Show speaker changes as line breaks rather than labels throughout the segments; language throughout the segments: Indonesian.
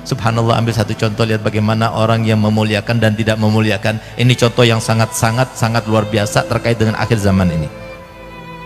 Subhanallah, ambil satu contoh, lihat bagaimana orang yang memuliakan dan tidak memuliakan. Ini contoh yang sangat luar biasa terkait dengan akhir zaman ini.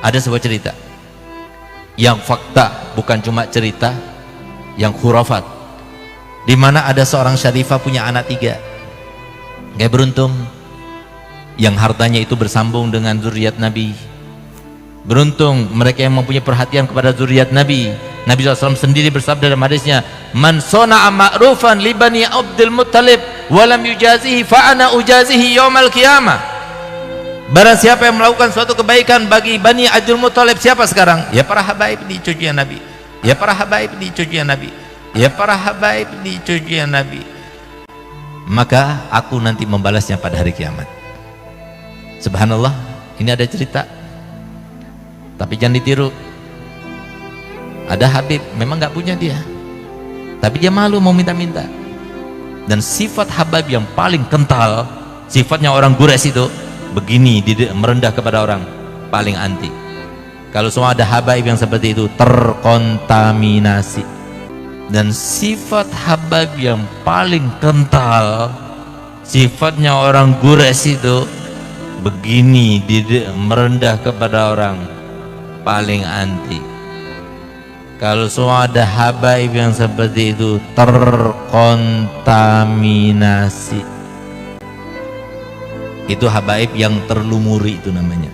Ada sebuah cerita yang fakta, bukan cuma cerita yang khurafat, di mana ada seorang syarifah punya anak 3. Kayak beruntung yang hartanya itu bersambung dengan zuriat Nabi. Beruntung mereka yang mempunyai perhatian kepada zuriat Nabi. Nabi SAW sendiri bersabda dalam hadisnya, man sona'a ma'rufan li bani Abdul Muttalib walam yujazihi fa'ana ujazihi yawmal qiyamah. Barang siapa yang melakukan suatu kebaikan bagi bani Abdul Muttalib, siapa sekarang? Ya para habaib di cucian Nabi, ya para habaib di cucian Nabi, ya para habaib di cucian Nabi, maka aku nanti membalasnya pada hari kiamat. Subhanallah, ini ada cerita, tapi jangan ditiru. Ada Habib, memang nggak punya dia, tapi dia malu mau minta-minta. Dan sifat Habib yang paling kental, sifatnya orang Quraisy itu begini, merendah kepada orang, paling anti. Kalau semua ada Habib yang seperti itu, terkontaminasi. Dan sifat Habib yang paling kental, sifatnya orang Quraisy itu begini, merendah kepada orang, paling anti. Kalau semua ada habaib yang seperti itu, terkontaminasi. Itu habaib yang terlumuri, itu namanya.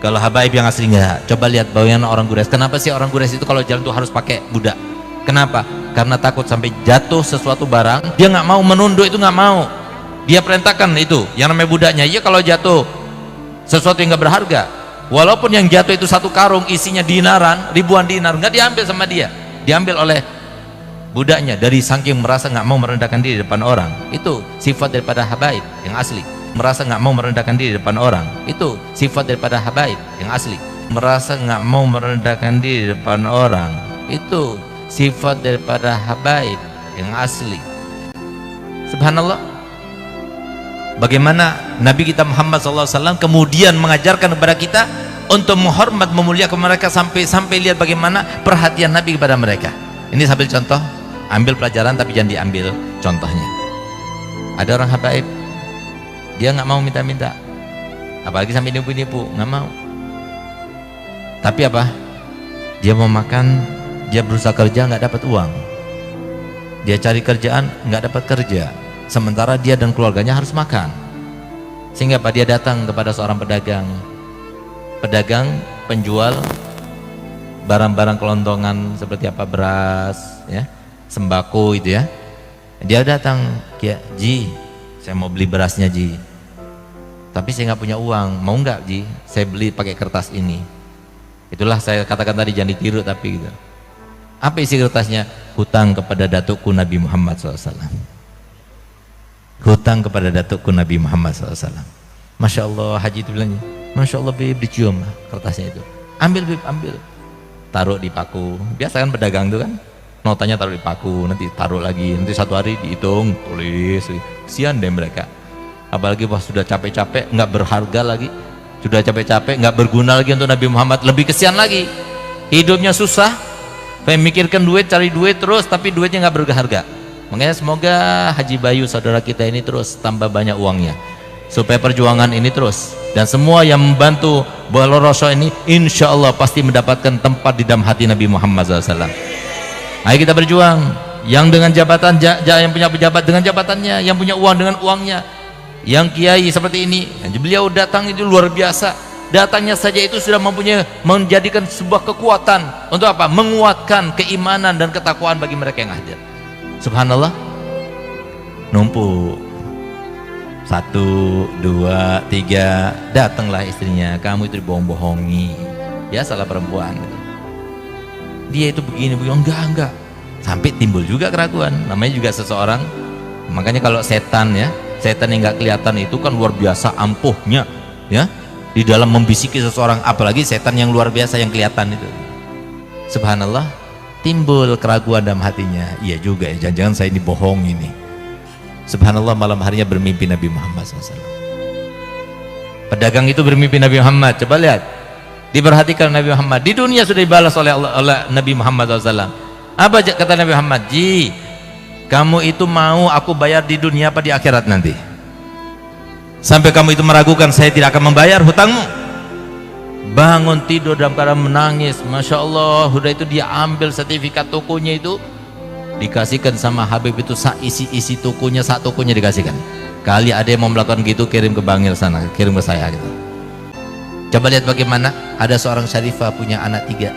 Kalau habaib yang asli enggak. Coba lihat bagaimana orang Quraisy. Kenapa sih orang Quraisy itu kalau jalan tuh harus pakai budak? Kenapa? Karena takut sampai jatuh sesuatu barang, dia nggak mau menunduk, itu nggak mau. Dia perintahkan itu, yang namanya budaknya. Iya, kalau jatuh sesuatu yang nggak berharga, walaupun yang jatuh itu satu karung isinya dinaran, ribuan dinar, nggak diambil sama dia, diambil oleh budaknya. Dari saking merasa nggak mau merendahkan diri di depan orang. Itu sifat daripada habaib yang asli. Merasa nggak mau merendahkan diri di depan orang, itu sifat daripada habaib yang asli. Merasa nggak mau merendahkan diri di depan orang, itu sifat daripada habaib yang asli. Subhanallah, bagaimana Nabi kita Muhammad SAW kemudian mengajarkan kepada kita untuk menghormat, memuliakan mereka, sampai lihat bagaimana perhatian Nabi kepada mereka. Ini sambil contoh, ambil pelajaran tapi jangan diambil contohnya. Ada orang habaib, dia nggak mau minta-minta, apalagi sampai nipu-nipu, nggak mau. Tapi apa? Dia mau makan, dia berusaha kerja nggak dapat uang, dia cari kerjaan nggak dapat kerja, sementara dia dan keluarganya harus makan. Sehingga apa? Dia datang kepada seorang pedagang penjual barang-barang kelontongan seperti apa, beras, ya, sembako itu ya. Dia datang, Ji, saya mau beli berasnya Ji, tapi saya nggak punya uang, mau nggak Ji saya beli pakai kertas ini. Itulah saya katakan tadi, jangan ditiru tapi gitu. Apa isi kertasnya? Hutang kepada datukku Nabi Muhammad SAW. Hutang kepada datukku Nabi Muhammad SAW. Masya Allah, Haji itu bilangnya, Masya Allah Bib, dicium kertasnya itu. Ambil Bib, ambil. Taruh di paku. Biasa kan pedagang itu kan, notanya taruh di paku, nanti taruh lagi, nanti satu hari dihitung, tulis. Kesian deh mereka. Apalagi pas sudah capek-capek, nggak berharga lagi. Sudah capek-capek, nggak berguna lagi untuk Nabi Muhammad. Lebih kesian lagi. Hidupnya susah, memikirkan duit, cari duit terus, tapi duitnya nggak berharga. Makanya semoga Haji Bayu saudara kita ini terus tambah banyak uangnya, supaya perjuangan ini terus, dan semua yang membantu Bola Rosso ini insya Allah pasti mendapatkan tempat di dalam hati Nabi Muhammad SAW. Ayo kita berjuang. Yang dengan jabatan, yang punya pejabat dengan jabatannya, yang punya uang dengan uangnya, yang kiai seperti ini, beliau datang itu luar biasa. Datangnya saja itu sudah mempunyai, menjadikan sebuah kekuatan untuk apa? Menguatkan keimanan dan ketakwaan bagi mereka yang hadir. Subhanallah, numpuk 1, 2, 3, datanglah istrinya, kamu itu dibohong-bohongi. Ya salah perempuan. Dia itu begini, enggak. Sampai timbul juga keraguan. Namanya juga seseorang. Makanya kalau setan ya, setan yang nggak kelihatan itu kan luar biasa ampuhnya, ya, di dalam membisiki seseorang. Apalagi setan yang luar biasa yang kelihatan itu. Subhanallah, timbul keraguan dalam hatinya. Iya juga ya, jangan-jangan saya ini bohong ini. Subhanallah, malam harinya bermimpi Nabi Muhammad SAW. Pedagang itu bermimpi Nabi Muhammad. Coba lihat, diperhatikan Nabi Muhammad. Di dunia sudah dibalas oleh Nabi Muhammad SAW. Apa kata Nabi Muhammad? Ji, kamu itu mau aku bayar di dunia apa di akhirat nanti? Sampai kamu itu meragukan saya tidak akan membayar hutangmu. Bangun tidur dalam keadaan menangis, Masya Allah. Udah itu dia ambil sertifikat tokonya itu, dikasihkan sama Habib itu, isi tokonya, sak tokonya dikasihkan. Kali ada yang mau melakukan gitu, kirim ke Bangil sana, kirim ke saya gitu. Coba lihat bagaimana ada seorang syarifah punya anak 3,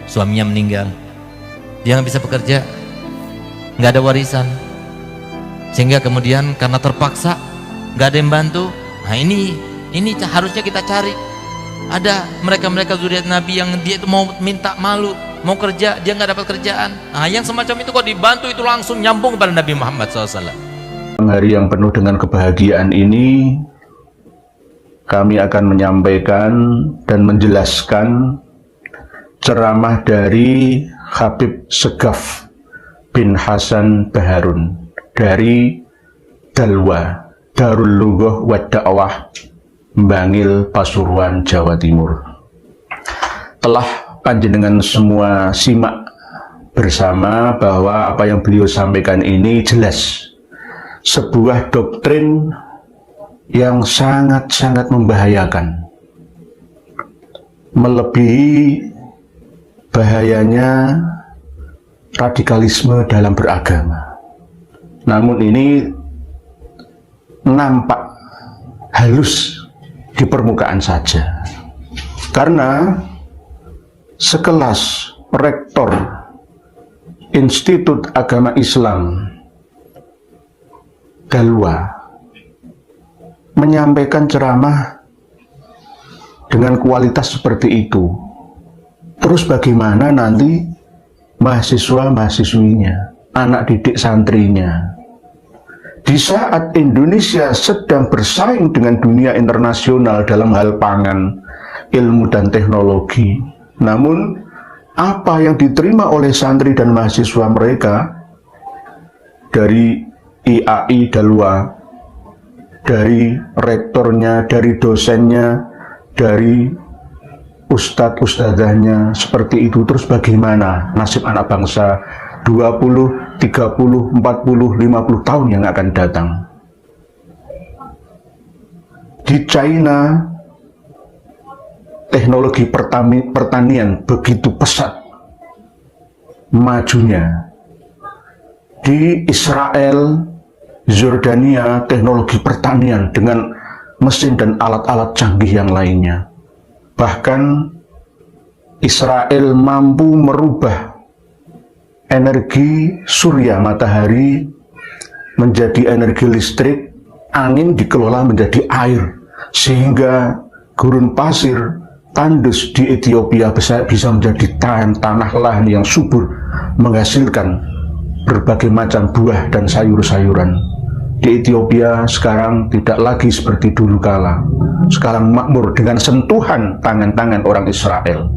suaminya meninggal, dia nggak bisa bekerja, nggak ada warisan, sehingga kemudian karena terpaksa nggak ada yang bantu. Nah ini harusnya kita cari. Ada mereka zuriat Nabi yang dia itu mau minta malu, mau kerja, dia nggak dapat kerjaan. Nah yang semacam itu kok dibantu, itu langsung nyambung kepada Nabi Muhammad SAW.
Hari yang penuh dengan kebahagiaan ini, kami akan menyampaikan dan menjelaskan ceramah dari Habib Segaf bin Hasan Baharun dari Dalwa, Darul Lughah wa Da'wah, Bangil, Pasuruan, Jawa Timur. Telah panjenengan semua simak bersama bahwa apa yang beliau sampaikan ini jelas sebuah doktrin yang sangat-sangat membahayakan, melebihi bahayanya radikalisme dalam beragama. Namun ini nampak halus di permukaan saja, karena sekelas rektor Institut Agama Islam Dalwa menyampaikan ceramah dengan kualitas seperti itu, terus bagaimana nanti mahasiswa-mahasiswinya, anak didik santrinya, di saat Indonesia sedang bersaing dengan dunia internasional dalam hal pangan, ilmu dan teknologi, namun apa yang diterima oleh santri dan mahasiswa mereka dari IAI Dalwa, dari rektornya, dari dosennya, dari ustadz-ustadzahnya, seperti itu, terus bagaimana nasib anak bangsa 20, 30, 40, 50 tahun yang akan datang. Di China, teknologi pertanian begitu pesat majunya. Di Israel, Yordania, teknologi pertanian dengan mesin dan alat-alat canggih yang lainnya. Bahkan Israel mampu merubah energi surya matahari menjadi energi listrik, angin dikelola menjadi air, sehingga gurun pasir tandus di Ethiopia bisa menjadi tanah lahan yang subur, menghasilkan berbagai macam buah dan sayur-sayuran. Di Ethiopia sekarang tidak lagi seperti dulu kala, sekarang makmur dengan sentuhan tangan-tangan orang Israel.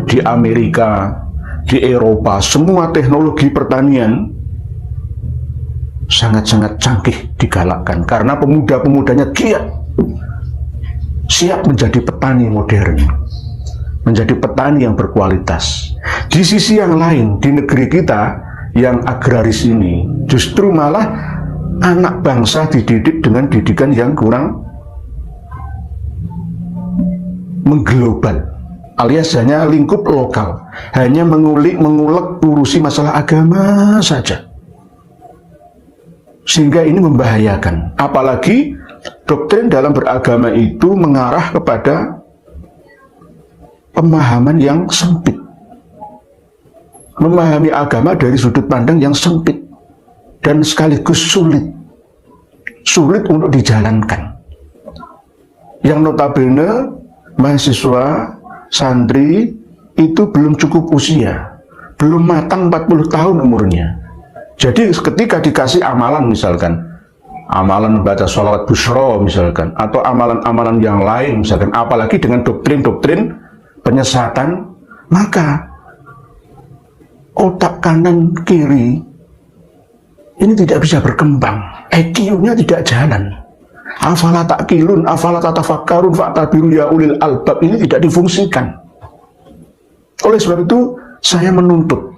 Di Amerika, di Eropa, semua teknologi pertanian sangat-sangat canggih digalakkan, karena pemuda-pemudanya giat, siap menjadi petani modern, menjadi petani yang berkualitas. Di sisi yang lain, di negeri kita yang agraris ini, justru malah anak bangsa dididik dengan didikan yang kurang mengglobal, alias hanya lingkup lokal, hanya mengulek urusi masalah agama saja, sehingga ini membahayakan. Apalagi doktrin dalam beragama itu mengarah kepada pemahaman yang sempit, memahami agama dari sudut pandang yang sempit dan sekaligus sulit untuk dijalankan, yang notabene mahasiswa santri itu belum cukup usia, belum matang 40 tahun umurnya. Jadi ketika dikasih amalan, misalkan amalan baca sholawat bushro misalkan, atau amalan-amalan yang lain misalkan, apalagi dengan doktrin-doktrin penyesatan, maka otak kanan kiri ini tidak bisa berkembang, EQ-nya tidak jalan. Afala ta'qilun, afala tatafakkarun, fa'tabiru ya ulil albab, ini tidak difungsikan. Oleh sebab itu saya menuntut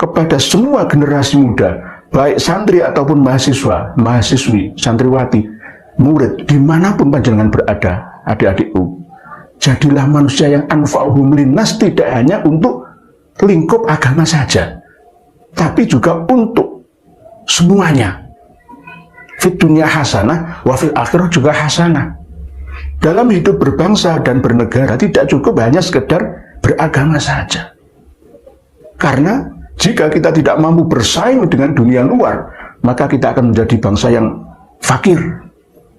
kepada semua generasi muda, baik santri ataupun mahasiswa, mahasiswi, santriwati, murid, dimanapun panjenengan berada, adik-adikku, jadilah manusia yang anfa'uhum linnas, tidak hanya untuk lingkup agama saja, tapi juga untuk semuanya. Fit dunya hasanah, wa fil akhirah juga hasanah. Dalam hidup berbangsa dan bernegara tidak cukup hanya sekedar beragama saja. Karena jika kita tidak mampu bersaing dengan dunia luar, maka kita akan menjadi bangsa yang fakir.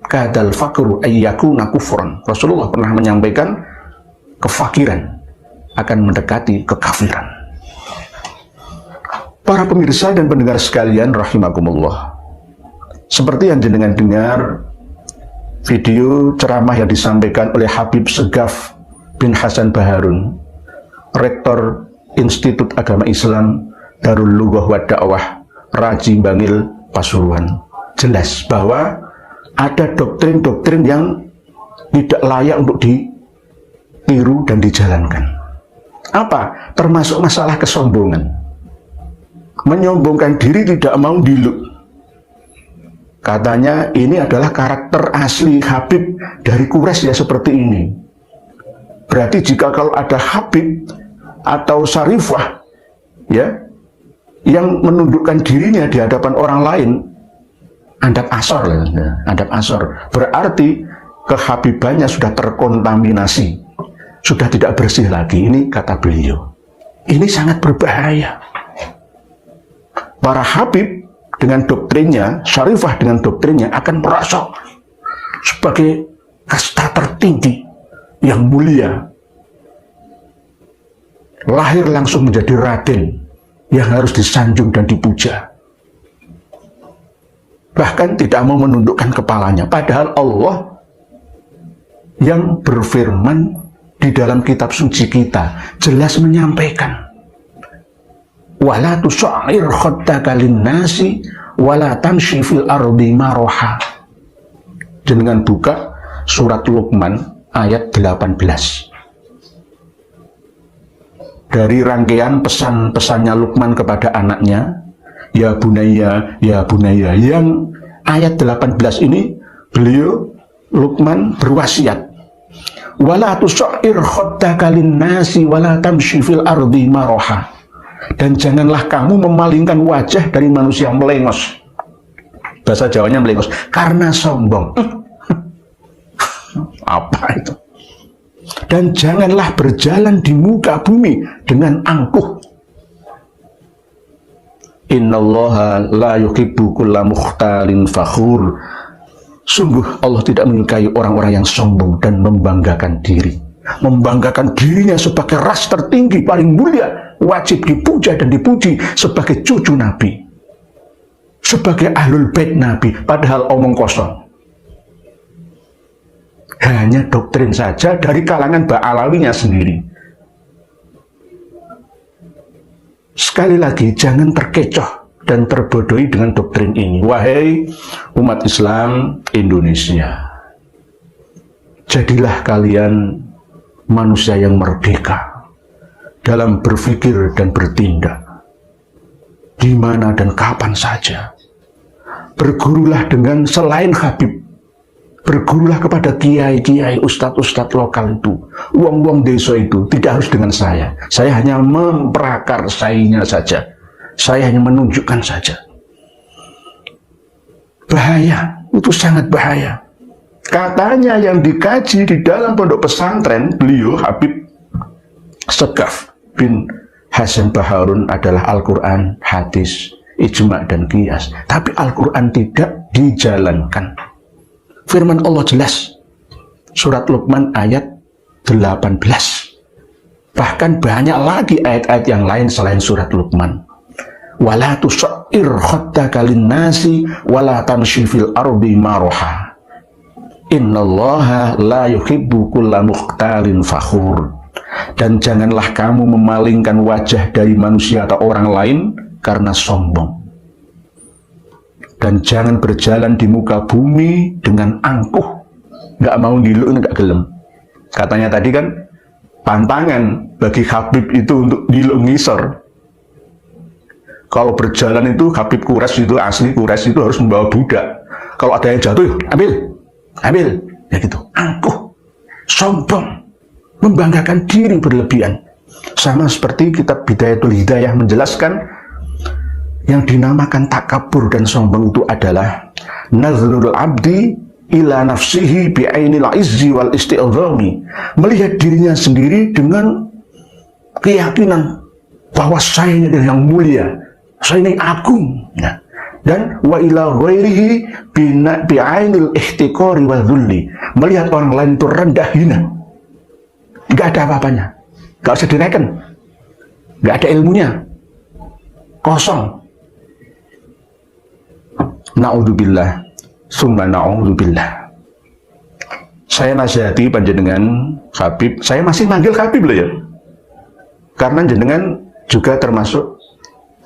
Kadal fakru ayyakuna kufran. Rasulullah pernah menyampaikan kefakiran akan mendekati kekafiran. Para pemirsa dan pendengar sekalian rahimakumullah, seperti yang jenengan dengar video ceramah yang disampaikan oleh Habib Segaf bin Hasan Baharun, Rektor Institut Agama Islam Darul Lughah wa Dakwah Raji Bangil Pasuruan, jelas bahwa ada doktrin-doktrin yang tidak layak untuk ditiru dan dijalankan. Apa? Termasuk masalah kesombongan, menyombongkan diri, tidak mau diluk. Katanya ini adalah karakter asli Habib dari Quraisy ya, seperti ini. Berarti jika kalau ada Habib atau Syarifah ya yang menundukkan dirinya di hadapan orang lain, adab asor ya, adab asor, berarti kehabibannya sudah terkontaminasi, sudah tidak bersih lagi. Ini kata beliau, ini sangat berbahaya. Para habib dengan doktrinnya, Syarifah dengan doktrinnya akan merasa sebagai kasta tertinggi yang mulia, lahir langsung menjadi raden yang harus disanjung dan dipuja, bahkan tidak mau menundukkan kepalanya. Padahal Allah yang berfirman di dalam kitab suci kita jelas menyampaikan, wala tusair khaddaka linnasi wala tamshi fil ardi maraha. Dengan buka surat Luqman ayat 18. Dari rangkaian pesan-pesannya Luqman kepada anaknya, ya bunaya, yang ayat 18 ini beliau Luqman berwasiat, wala tusair khaddaka linnasi wala tamshi fil ardi maraha. Dan janganlah kamu memalingkan wajah dari manusia melengos. Bahasa Jawanya melengos karena sombong. Apa itu? Dan janganlah berjalan di muka bumi dengan angkuh. Innallaha la yuhibbu kulla mukhtalin fakhur. Sungguh Allah tidak menyukai orang-orang yang sombong dan membanggakan diri. Membanggakan dirinya sebagai ras tertinggi paling mulia, wajib dipuja dan dipuji sebagai cucu Nabi, sebagai ahlul bait Nabi, padahal omong kosong. Hanya doktrin saja dari kalangan Ba'alawinya sendiri. Sekali lagi, jangan terkecoh dan terbodohi dengan doktrin ini. Wahai umat Islam Indonesia, jadilah kalian manusia yang merdeka dalam berpikir dan bertindak, di mana dan kapan saja. Bergurulah dengan selain Habib, bergurulah kepada kiai-kiai, ustadz-ustadz lokal itu, wong-wong desa itu, tidak harus dengan saya. Saya hanya memprakarsainya saja, saya hanya menunjukkan saja. Bahaya, itu sangat bahaya. Katanya yang dikaji di dalam pondok pesantren beliau Habib Segaf bin Hasan Baharun adalah Al-Quran, hadis, ijma' dan qiyas. Tapi Al-Quran tidak dijalankan. Firman Allah jelas, surat Luqman ayat 18. Bahkan banyak lagi ayat-ayat yang lain selain surat Luqman. Wala tusair khaddaka linnasi wala tamshi fil ardi maraha. Innallaha la yuhibbu kulla mukhtalin fakhur. Dan janganlah kamu memalingkan wajah dari manusia atau orang lain karena sombong. Dan jangan berjalan di muka bumi dengan angkuh, nggak mau ngilu, nggak gelem. Katanya tadi kan pantangan bagi Habib itu untuk ngilu ngisor. Kalau berjalan itu Habib Quraisy itu asli Quraisy itu harus membawa budak. Kalau ada yang jatuh, ambil, ya gitu. Angkuh, sombong, membanggakan diri berlebihan. Sama seperti kitab Bidayatul Hidayah menjelaskan yang dinamakan takabur dan sombong itu adalah nazrul abdi ila nafsihi bi'ainil izzi wal isti'zami, melihat dirinya sendiri dengan keyakinan bahwa saya ini adalah yang mulia, saya ini agung, ya. Dan wa ila ghairihi bi'ainil ihtiqari wa dhulli, melihat orang lain itu rendah hina, nggak ada apa-apanya, nggak usah direken, nggak ada ilmunya, kosong. Na'udzubillah, summa na'udzubillah. Saya nasihati panjenengan Habib, saya masih manggil Habib loh ya, karena jenengan juga termasuk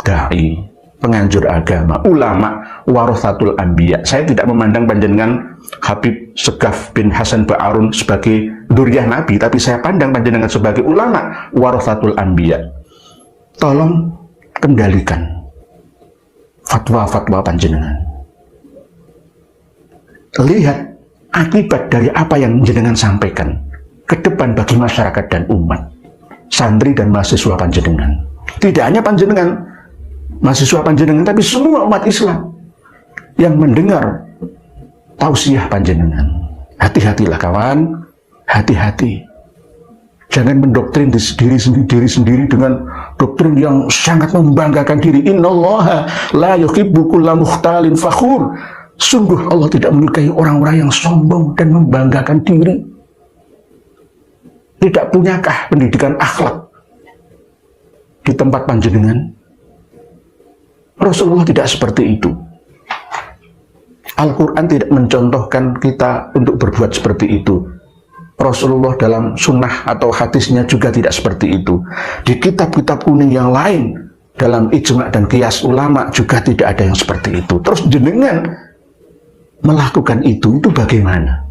dai, penganjur agama, ulama, warathatul anbiya. Saya tidak memandang panjenengan Habib Segaf bin Hasan Ba'arun sebagai dzurriyyah Nabi, tapi saya pandang panjenengan sebagai ulama, warathatul anbiya. Tolong kendalikan fatwa-fatwa panjenengan. Lihat akibat dari apa yang jenengan sampaikan ke depan bagi masyarakat dan umat, santri dan mahasiswa panjenengan. Tidak hanya panjenengan, mahasiswa panjenengan, tapi semua umat Islam yang mendengar tausiah panjenengan. Hati-hatilah kawan, hati-hati. Jangan mendoktrin diri sendiri dengan doktrin yang sangat membanggakan diri. Innallaha la yuhibbu kulla mukhtalin fakhur. Sungguh Allah tidak menyukai orang-orang yang sombong dan membanggakan diri. Tidak punyakah pendidikan akhlak di tempat panjenengan? Rasulullah tidak seperti itu. Al-Quran tidak mencontohkan kita untuk berbuat seperti itu. Rasulullah dalam sunnah atau hadisnya juga tidak seperti itu. Di kitab-kitab kuning yang lain, dalam ijma' dan qiyas ulama juga tidak ada yang seperti itu. Terus jenengan melakukan itu bagaimana?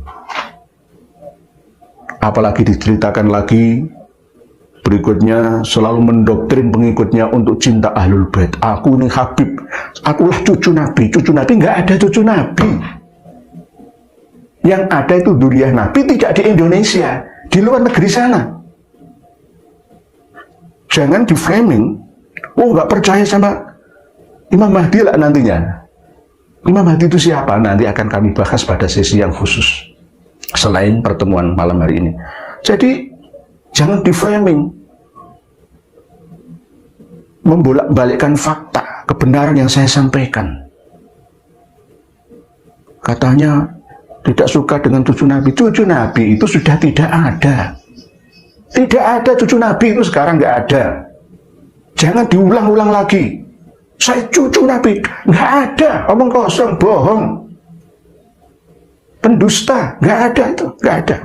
Apalagi diceritakan lagi berikutnya selalu mendoktrin pengikutnya untuk cinta ahlul bait. Aku ini Habib, akulah cucu Nabi. Cucu Nabi nggak ada cucu Nabi. Yang ada itu dzurriyyah Nabi, tidak di Indonesia, di luar negeri sana. Jangan di framing, oh nggak percaya sama Imam Mahdi lah nantinya. Imam Mahdi itu siapa? Nanti akan kami bahas pada sesi yang khusus selain pertemuan malam hari ini. Jadi jangan di framing, membolak-balikkan fakta, kebenaran yang saya sampaikan. Katanya tidak suka dengan cucu Nabi. Cucu Nabi itu sudah tidak ada. Tidak ada cucu Nabi itu sekarang, nggak ada. Jangan diulang-ulang lagi. Saya cucu Nabi, nggak ada, omong kosong, bohong, pendusta, nggak ada itu, nggak ada.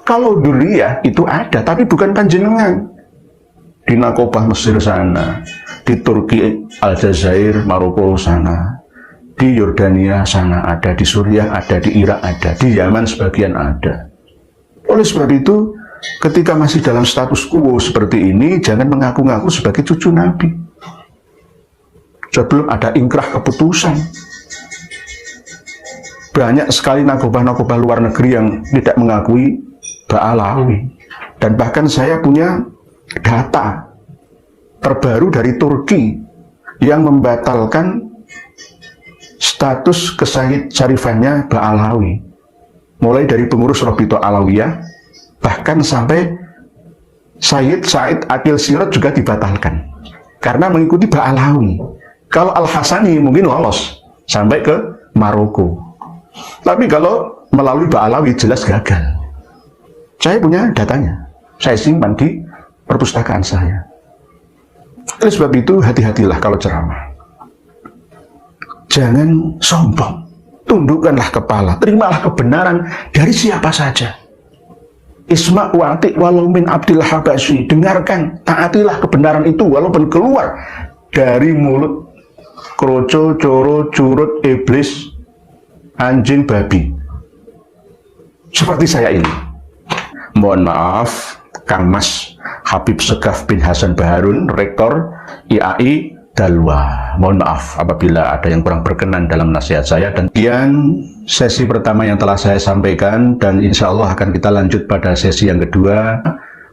Kalau dzurriyyah itu ada, tapi bukan panjenengan. Di Nakobah Mesir sana, di Turki, Aljazair, Maroko sana, di Yordania sana ada, di Suriah ada, di Irak ada, di Yaman sebagian ada. Oleh sebab itu, ketika masih dalam status quo seperti ini, jangan mengaku-ngaku sebagai cucu Nabi sebelum ada ingkrah keputusan. Banyak sekali nakobah-nakobah luar negeri yang tidak mengakui Ba'alawi. Dan bahkan saya punya data terbaru dari Turki yang membatalkan status kesayyid syarifannya Ba'alawi. Mulai dari pengurus Rabithah Alawiyah, bahkan sampai Sayyid Said Akil Sirot juga dibatalkan karena mengikuti Ba'alawi. Kalau Al-Hasani mungkin lolos sampai ke Maroko. Tapi kalau melalui Ba'alawi jelas gagal. Saya punya datanya. Saya simpan di perpustakaan saya. Oleh sebab itu hati-hatilah kalau ceramah. Jangan sombong. Tundukkanlah kepala. Terimalah kebenaran dari siapa saja. Isma' wa'ati walau min abdil habasyi. Dengarkan, taatilah kebenaran itu walaupun keluar dari mulut kroco, coro, curut, iblis, anjing, babi. Seperti saya ini. Mohon maaf, Kang Mas Habib Segaf bin Hasan Ba'arun, Rektor IAI dalwa. Mohon maaf apabila ada yang kurang berkenan dalam nasihat saya. Dan sekian sesi pertama yang telah saya sampaikan, dan insya Allah akan kita lanjut pada sesi yang kedua.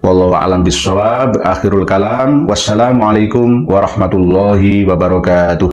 Wallahu a'lam bishawab. Akhirul kalam. Wassalamualaikum warahmatullahi wabarakatuh.